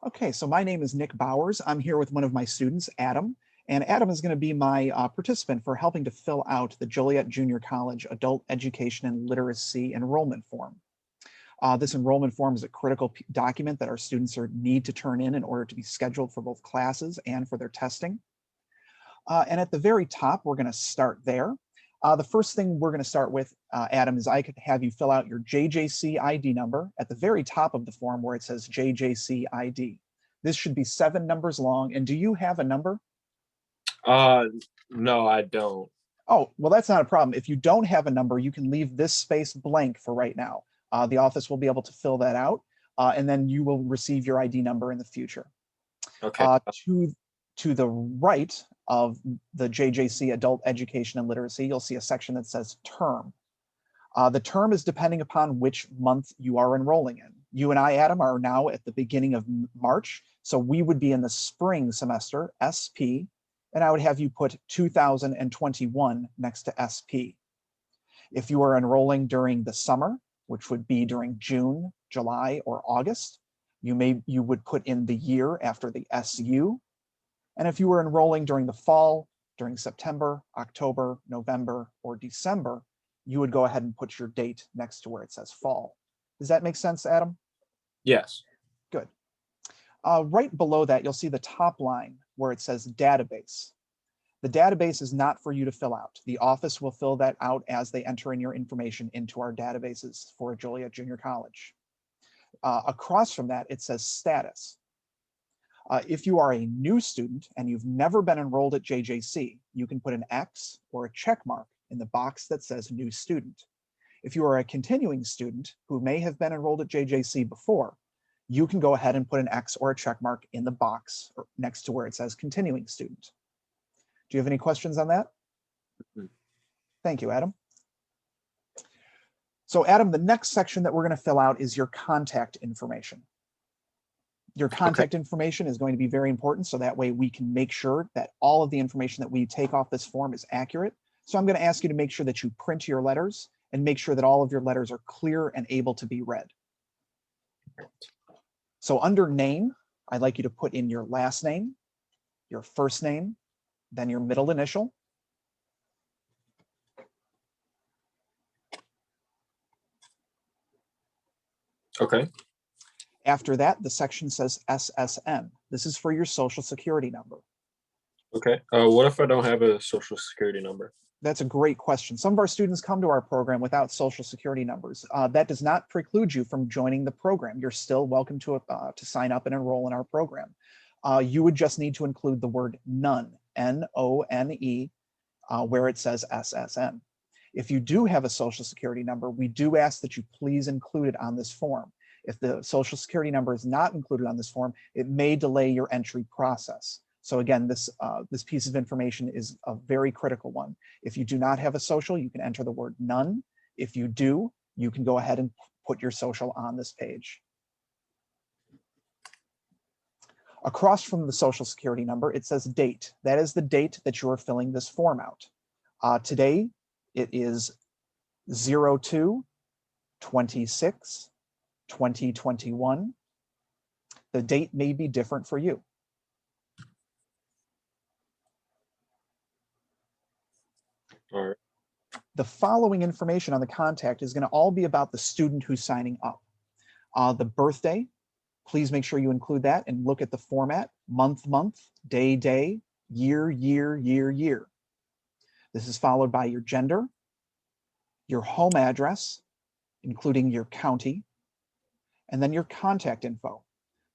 Okay, so my name is Nick Bowers. I'm here with one of my students, Adam, and Adam is going to be my participant for helping to fill out the Joliet Junior College Adult Education and Literacy Enrollment Form. This enrollment form is a critical document that our students need to turn in order to be scheduled for both classes and for their testing. And at the very top, we're going to start there. The first thing we're going to start with, Adam, is I could have you fill out your JJC ID number at the very top of the form where it says JJC ID. This should be 7 numbers long. And do you have a number? No, I don't. Oh, well, that's not a problem. If you don't have a number, you can leave this space blank for right now. The office will be able to fill that out, and then you will receive your ID number in the future. Okay. To the right of the JJC Adult Education and Literacy, you'll see a section that says term. The term is depending upon which month you are enrolling in. You and I, Adam, are now at the beginning of March, so we would be in the spring semester, SP, and I would have you put 2021 next to SP. If you are enrolling during the summer, which would be during June, July, or August, you would put in the year after the SU. And if you were enrolling during the fall, during September, October, November, or December, you would go ahead and put your date next to where it says fall. Does that make sense, Adam? Yes. Good. Right below that, you'll see the top line where it says database. The database is not for you to fill out. The office will fill that out as they enter in your information into our databases for Joliet Junior College. Across from that, it says status. If you are a new student and you've never been enrolled at JJC, you can put an X or a check mark in the box that says new student. If you are a continuing student who may have been enrolled at JJC before, you can go ahead and put an X or a check mark in the box next to where it says continuing student. Do you have any questions on that? Mm-hmm. Thank you, Adam. So Adam, the next section that we're going to fill out is your contact information. Your contact information is going to be very important, so that way we can make sure that all of the information that we take off this form is accurate. So I'm going to ask you to make sure that you print your letters and make sure that all of your letters are clear and able to be read. So under name, I'd like you to put in your last name, your first name, then your middle initial. Okay. After that, the section says SSN. This is for your social security number. Okay. What if I don't have a social security number? That's a great question. Some of our students come to our program without social security numbers. That does not preclude you from joining the program. You're still welcome to sign up and enroll in our program. You would just need to include the word none, N-O-N-E, where it says SSN. If you do have a social security number, we do ask that you please include it on this form. If the social security number is not included on this form, it may delay your entry process. So again, this piece of information is a very critical one. If you do not have a social, you can enter the word none. If you do, you can go ahead and put your social on this page. Across from the social security number, it says date. That is the date that you are filling this form out. Today, it is 02/26/2021. The date may be different for you. All right. The following information on the contact is going to all be about the student who's signing up. The birthday, please make sure you include that and look at the format: month, day, year, year. This is followed by your gender, your home address, including your county, and then your contact info.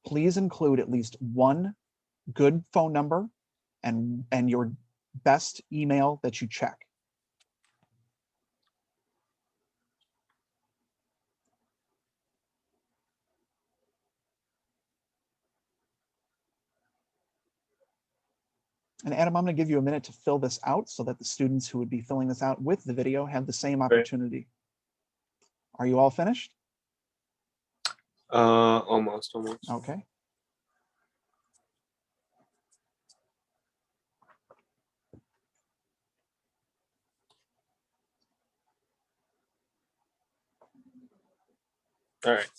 Please include at least one good phone number and your best email that you check. And Adam, I'm going to give you a minute to fill this out so that the students who would be filling this out with the video have the same opportunity. Are you all finished? Almost. Okay. All right.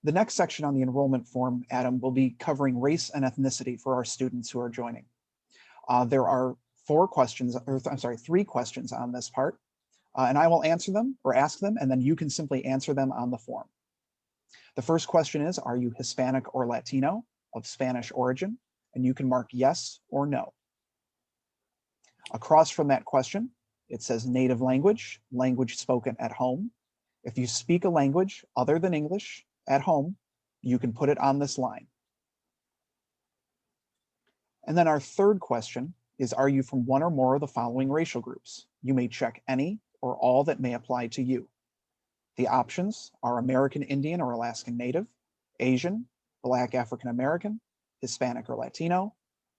The next section on the enrollment form, Adam, will be covering race and ethnicity for our students who are joining. There are three questions on this part, and I will answer them or ask them, and then you can simply answer them on the form. The first question is, are you Hispanic or Latino of Spanish origin? And you can mark yes or no. Across from that question, it says native language, language spoken at home. If you speak a language other than English at home, you can put it on this line. And then our third question is, are you from one or more of the following racial groups? You may check any or all that may apply to you. The options are American Indian or Alaskan Native, Asian, Black African American, Hispanic or Latino,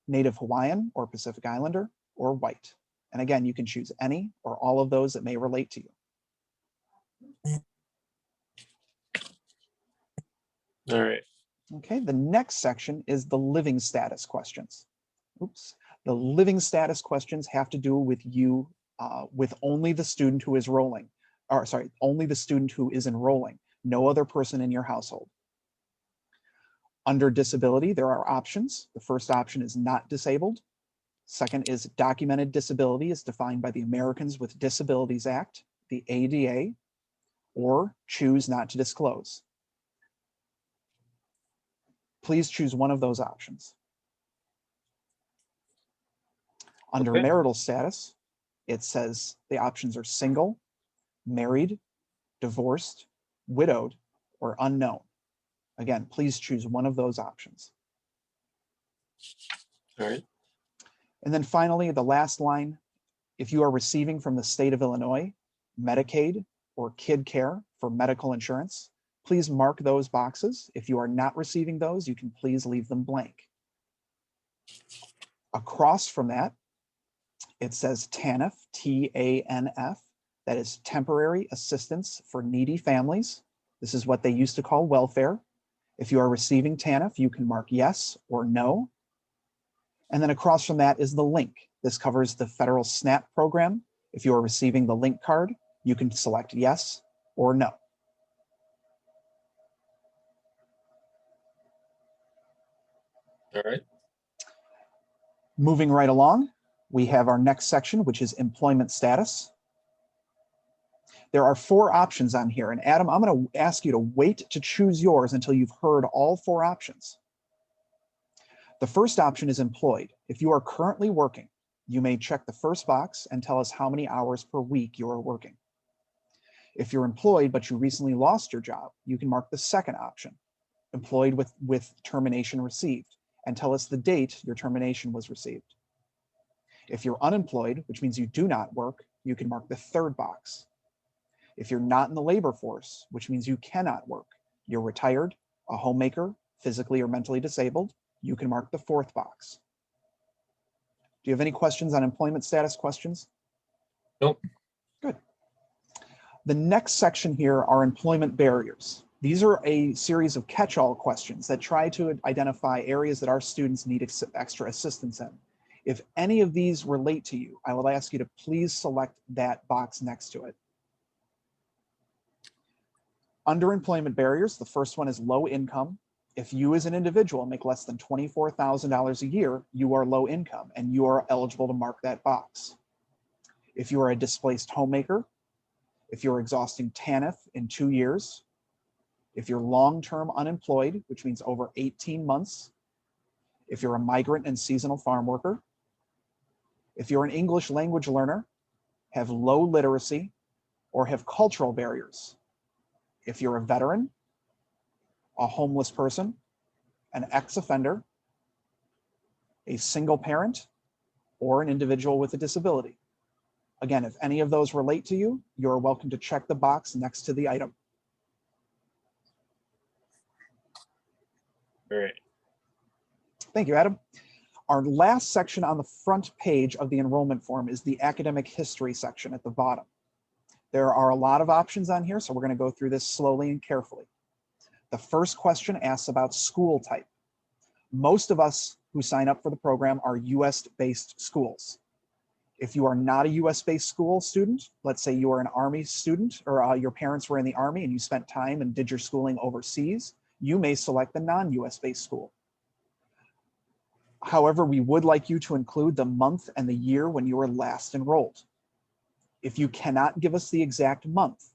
Native Hawaiian or Pacific Islander, or white. And again, you can choose any or all of those that may relate to you. All right. Okay, the next section is the living status questions. Oops. The living status questions have to do with you, with only the student who is only the student who is enrolling, no other person in your household. Under disability, there are options. The first option is not disabled. Second is documented disability is defined by the Americans with Disabilities Act, the ADA, or choose not to disclose. Please choose one of those options. Under marital status, it says the options are single, married, divorced, widowed, or unknown. Again, please choose one of those options. All right. And then finally, the last line, if you are receiving from the state of Illinois, Medicaid or Kid Care for medical insurance, please mark those boxes. If you are not receiving those, you can please leave them blank. Across from that, it says TANF, T-A-N-F, that is Temporary Assistance for Needy Families. This is what they used to call welfare. If you are receiving TANF, you can mark yes or no. And then across from that is the link. This covers the federal SNAP program. If you are receiving the link card, you can select yes or no. All right. Moving right along, we have our next section, which is employment status. There are 4 options on here, and Adam, I'm going to ask you to wait to choose yours until you've heard all 4 options. The first option is employed. If you are currently working, you may check the first box and tell us how many hours per week you are working. If you're employed but you recently lost your job, you can mark the second option, employed with termination received, and tell us the date your termination was received. If you're unemployed, which means you do not work, you can mark the third box. If you're not in the labor force, which means you cannot work, you're retired, a homemaker, physically or mentally disabled, you can mark the fourth box. Do you have any questions on employment status questions? Nope. Good. The next section here are employment barriers. These are a series of catch-all questions that try to identify areas that our students need extra assistance in. If any of these relate to you, I will ask you to please select that box next to it. Under employment barriers, the first one is low income. If you as an individual make less than $24,000 a year, you are low income and you are eligible to mark that box. If you are a displaced homemaker, if you're exhausting TANF in 2 years, if you're long-term unemployed, which means over 18 months, if you're a migrant and seasonal farm worker, if you're an English language learner, have low literacy, or have cultural barriers, if you're a veteran, a homeless person, an ex-offender, a single parent, or an individual with a disability. Again, if any of those relate to you, you're welcome to check the box next to the item. All right. Thank you, Adam. Our last section on the front page of the enrollment form is the academic history section at the bottom. There are a lot of options on here, so we're going to go through this slowly and carefully. The first question asks about school type. Most of us who sign up for the program are US-based schools. If you are not a US-based school student, let's say you are an Army student or your parents were in the Army and you spent time and did your schooling overseas, you may select the non-US based school. However, we would like you to include the month and the year when you were last enrolled. If you cannot give us the exact month,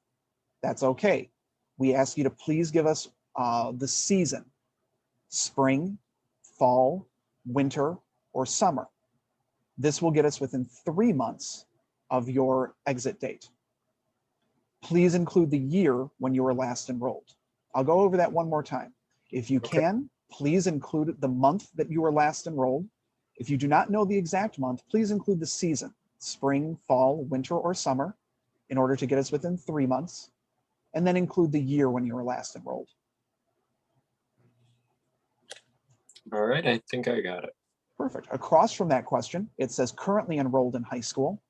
that's okay. We ask you to please give us the season, spring, fall, winter, or summer. This will get us within 3 months of your exit date. Please include the year when you were last enrolled. I'll go over that one more time. If you can, please include the month that you were last enrolled. If you do not know the exact month, please include the season, spring, fall, winter, or summer, in order to get us within 3 months, and then include the year when you were last enrolled. All right, I think I got it. Perfect. Across from that question, it says currently enrolled in high school.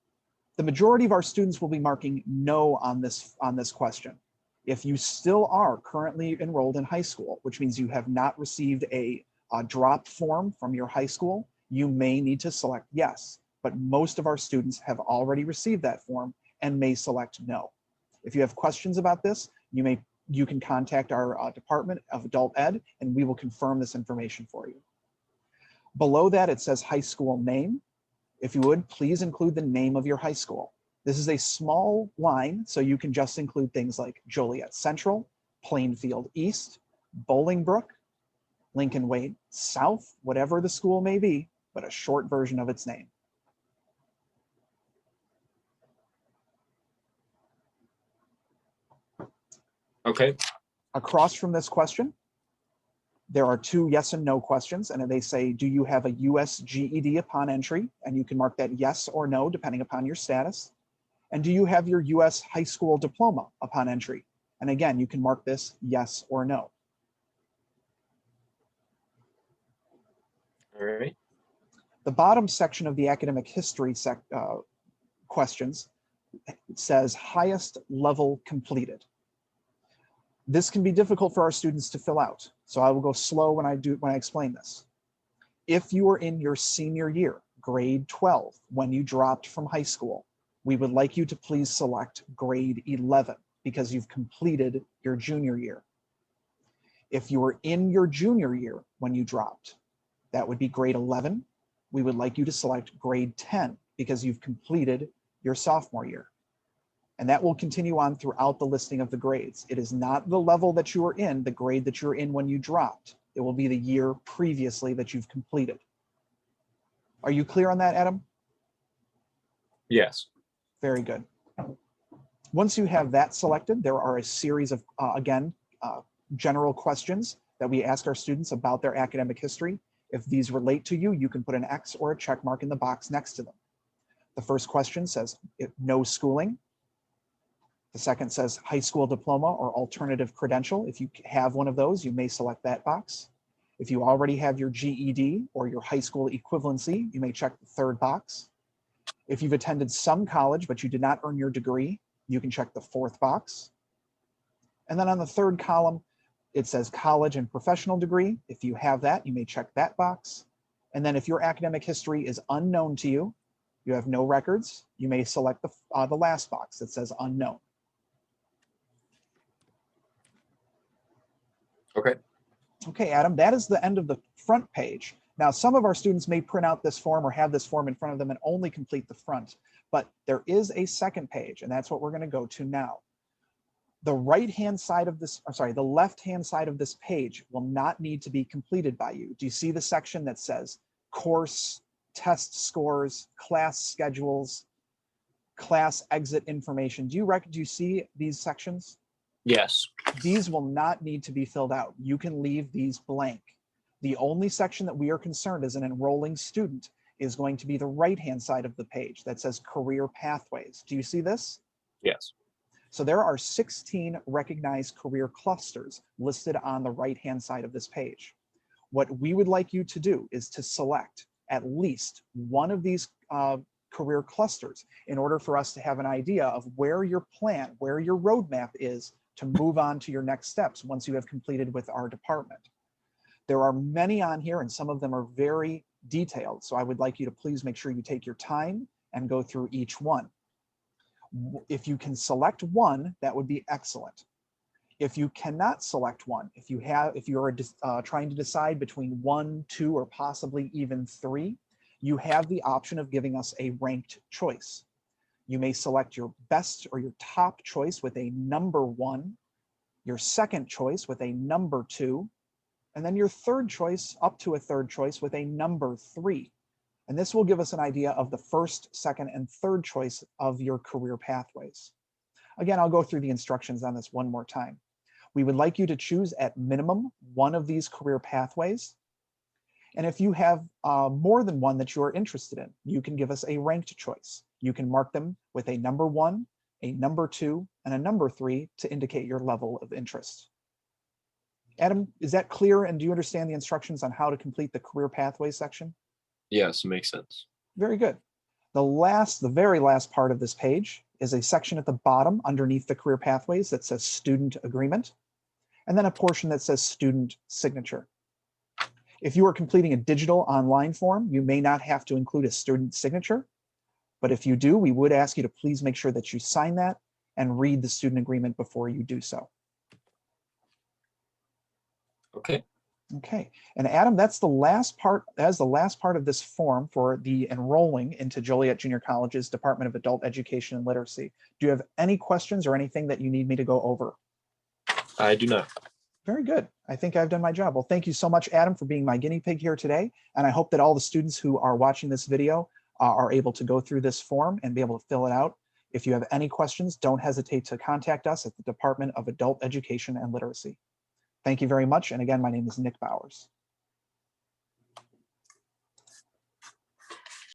The majority of our students will be marking no on this question. If you still are currently enrolled in high school, which means you have not received a drop form from your high school, you may need to select yes, but most of our students have already received that form and may select no. If you have questions about this, you can contact our Department of Adult Ed and we will confirm this information for you. Below that, it says high school name. If you would, please include the name of your high school. This is a small line, so you can just include things like Joliet Central, Plainfield East, Bolingbrook, Lincoln Way South, whatever the school may be, but a short version of its name. Okay. Across from this question, there are 2 yes and no questions, and they say, do you have a US GED upon entry? And you can mark that yes or no, depending upon your status. And do you have your US high school diploma upon entry? And again, you can mark this yes or no. All right. The bottom section of the academic history questions says highest level completed. This can be difficult for our students to fill out, so I will go slow when I explain this. If you are in your senior year, grade 12, when you dropped from high school, we would like you to please select grade 11 because you've completed your junior year. If you were in your junior year when you dropped, that would be grade 11. We would like you to select grade 10 because you've completed your sophomore year. And that will continue on throughout the listing of the grades. It is not the level that you are in, the grade that you're in when you dropped. It will be the year previously that you've completed. Are you clear on that, Adam? Yes. Very good. Once you have that selected, there are a series of, general questions that we ask our students about their academic history. If these relate to you, you can put an X or a check mark in the box next to them. The first question says no schooling. The second says high school diploma or alternative credential. If you have one of those, you may select that box. If you already have your GED or your high school equivalency, you may check the third box. If you've attended some college, but you did not earn your degree, you can check the fourth box. And then on the third column, it says college and professional degree. If you have that, you may check that box. And then if your academic history is unknown to you, you have no records, you may select the last box that says unknown. Okay. Okay, Adam, that is the end of the front page. Now, some of our students may print out this form or have this form in front of them and only complete the front, but there is a second page, and that's what we're going to go to now. The right-hand side of this, the left-hand side of this page will not need to be completed by you. Do you see the section that says course, test scores, class schedules, class exit information? Do you see these sections? Yes. These will not need to be filled out. You can leave these blank. The only section that we are concerned as an enrolling student is going to be the right-hand side of the page that says career pathways. Do you see this? Yes. So there are 16 recognized career clusters listed on the right-hand side of this page. What we would like you to do is to select at least one of these career clusters in order for us to have an idea of where your plan, where your roadmap is to move on to your next steps once you have completed with our department. There are many on here and some of them are very detailed. So I would like you to please make sure you take your time and go through each one. If you can select one, that would be excellent. If you cannot select one, if you are trying to decide between 1, 2, or possibly even 3, you have the option of giving us a ranked choice. You may select your best or your top choice with a number 1, your second choice with a number 2, and then your third choice up to a third choice with a number 3. And this will give us an idea of the first, second, and third choice of your career pathways. Again, I'll go through the instructions on this one more time. We would like you to choose at minimum one of these career pathways. And if you have more than one that you are interested in, you can give us a ranked choice. You can mark them with a number 1, a number 2, and a number 3 to indicate your level of interest. Adam, is that clear? And do you understand the instructions on how to complete the career pathways section? Yes, makes sense. Very good. The very last part of this page is a section at the bottom underneath the career pathways that says student agreement, and then a portion that says student signature. If you are completing a digital online form, you may not have to include a student signature, but if you do, we would ask you to please make sure that you sign that and read the student agreement before you do so. Okay. Okay, and Adam, that's the last part. That's the last part of this form for the enrolling into Joliet Junior College's Department of Adult Education and Literacy. Do you have any questions or anything that you need me to go over? I do not. Very good. I think I've done my job. Well, thank you so much, Adam, for being my guinea pig here today. And I hope that all the students who are watching this video are able to go through this form and be able to fill it out. If you have any questions, don't hesitate to contact us at the Department of Adult Education and Literacy. Thank you very much. And again, my name is Nick Bowers.